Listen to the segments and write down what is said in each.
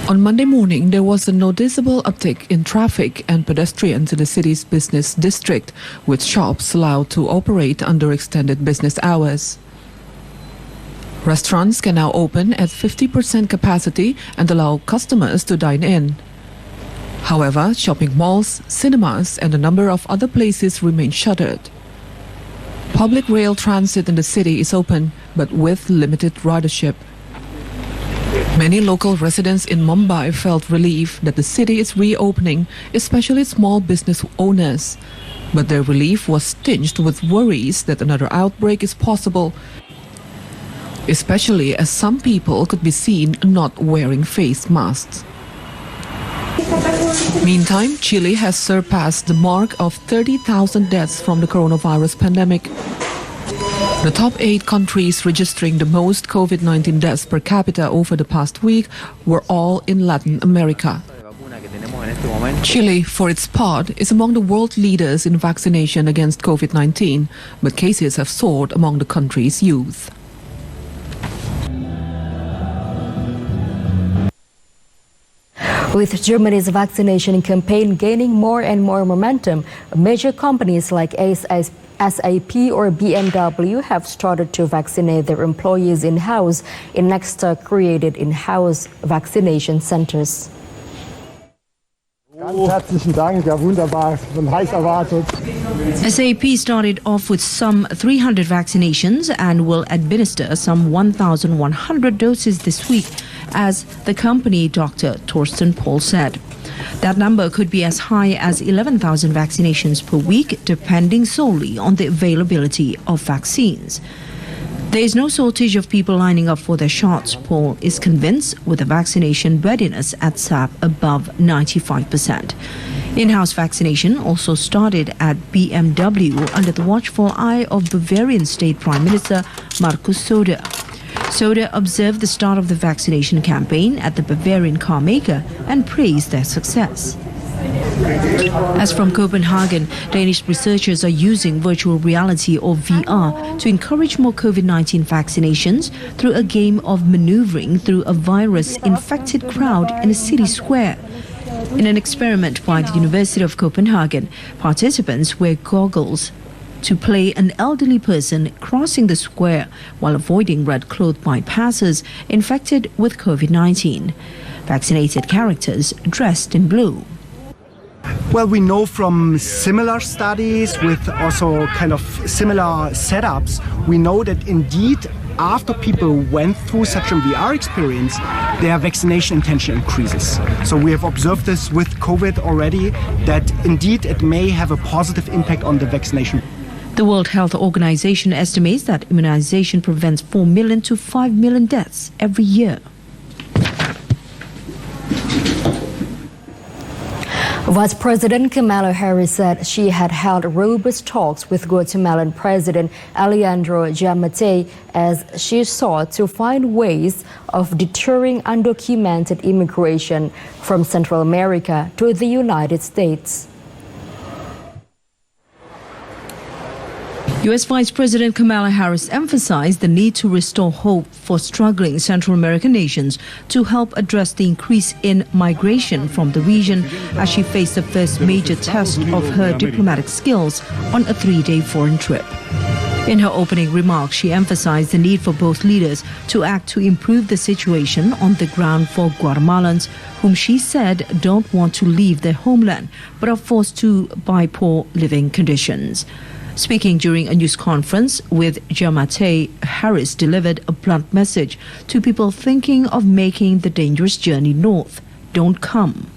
On Monday morning, there was a noticeable uptick in traffic and pedestrians in the city's business district, with shops allowed to operate under extended business hours. Restaurants can now open at 50% capacity and allow customers to dine in. However, shopping malls, cinemas, and a number of other places remain shuttered. Public rail transit in the city is open, but with limited ridership. Many local residents in Mumbai felt relief that the city is reopening, especially small business owners. But their relief was tinged with worries that another outbreak is possible, especially as some people could be seen not wearing face masks. Meantime, Chile has surpassed the mark of 30,000 deaths from the coronavirus pandemic. The top 8 countries registering the most COVID-19 deaths per capita over the past week were all in Latin America. Chile, for its part, is among the world leaders in vaccination against COVID-19, but cases have soared among the country's youth. With Germany's vaccination campaign gaining more and more momentum, major companies like SAP or BMW have started to vaccinate their employees in-house in created in-house vaccination centers. SAP started off with some 300 vaccinations and will administer some 1,100 doses this week, as the company Dr. Torsten Pohl said. That number could be as high as 11,000 vaccinations per week, depending solely on the availability of vaccines. There is no shortage of people lining up for their shots. Pohl is convinced with the vaccination readiness at SAP above 95%. In-house vaccination also started at BMW under the watchful eye of Bavarian State Prime Minister Markus Söder. Söder observed the start of the vaccination campaign at the Bavarian car maker and praised their success. As from Copenhagen, Danish researchers are using virtual reality or VR to encourage more COVID-19 vaccinations through a game of maneuvering through a virus-infected crowd in a city square. In an experiment by the University of Copenhagen, participants wear goggles to play an elderly person crossing the square while avoiding red-clothed bypassers infected with COVID-19. Vaccinated characters dressed in blue. Well, we know from similar studies with also kind of similar setups, we know that indeed after people went through such a VR experience, their vaccination intention increases. So we have observed this with COVID already, that indeed it may have a positive impact on the vaccination. The World Health Organization estimates that immunization prevents 4 million to 5 million deaths every year. Vice President Kamala Harris said she had held robust talks with Guatemalan President Alejandro Giammattei as she sought to find ways of deterring undocumented immigration from Central America to the United States. U.S. Vice President Kamala Harris emphasized the need to restore hope for struggling Central American nations to help address the increase in migration from the region as she faced the first major test of her diplomatic skills on a 3-day foreign trip. In her opening remarks, she emphasized the need for both leaders to act to improve the situation on the ground for Guatemalans, whom she said don't want to leave their homeland but are forced to by poor living conditions. Speaking during a news conference with Giammattei, Harris delivered a blunt message to people thinking of making the dangerous journey north. Don't come.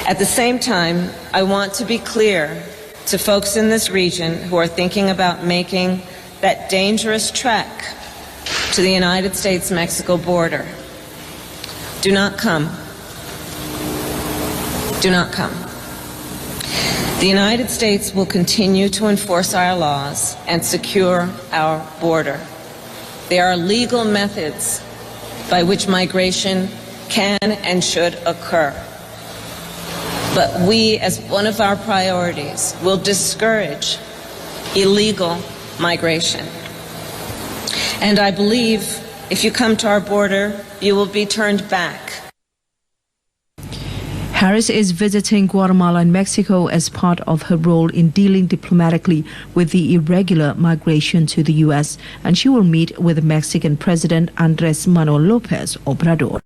At the same time, I want to be clear to folks in this region who are thinking about making that dangerous trek to the United States-Mexico border. Do not come. Do not come. The United States will continue to enforce our laws and secure our border. There are legal methods by which migration can and should occur. But we, as one of our priorities, will discourage illegal migration. And I believe If you come to our border, you will be turned back. Harris is visiting Guatemala and Mexico as part of her role in dealing diplomatically with the irregular migration to the U.S., and she will meet with Mexican President Andrés Manuel López Obrador.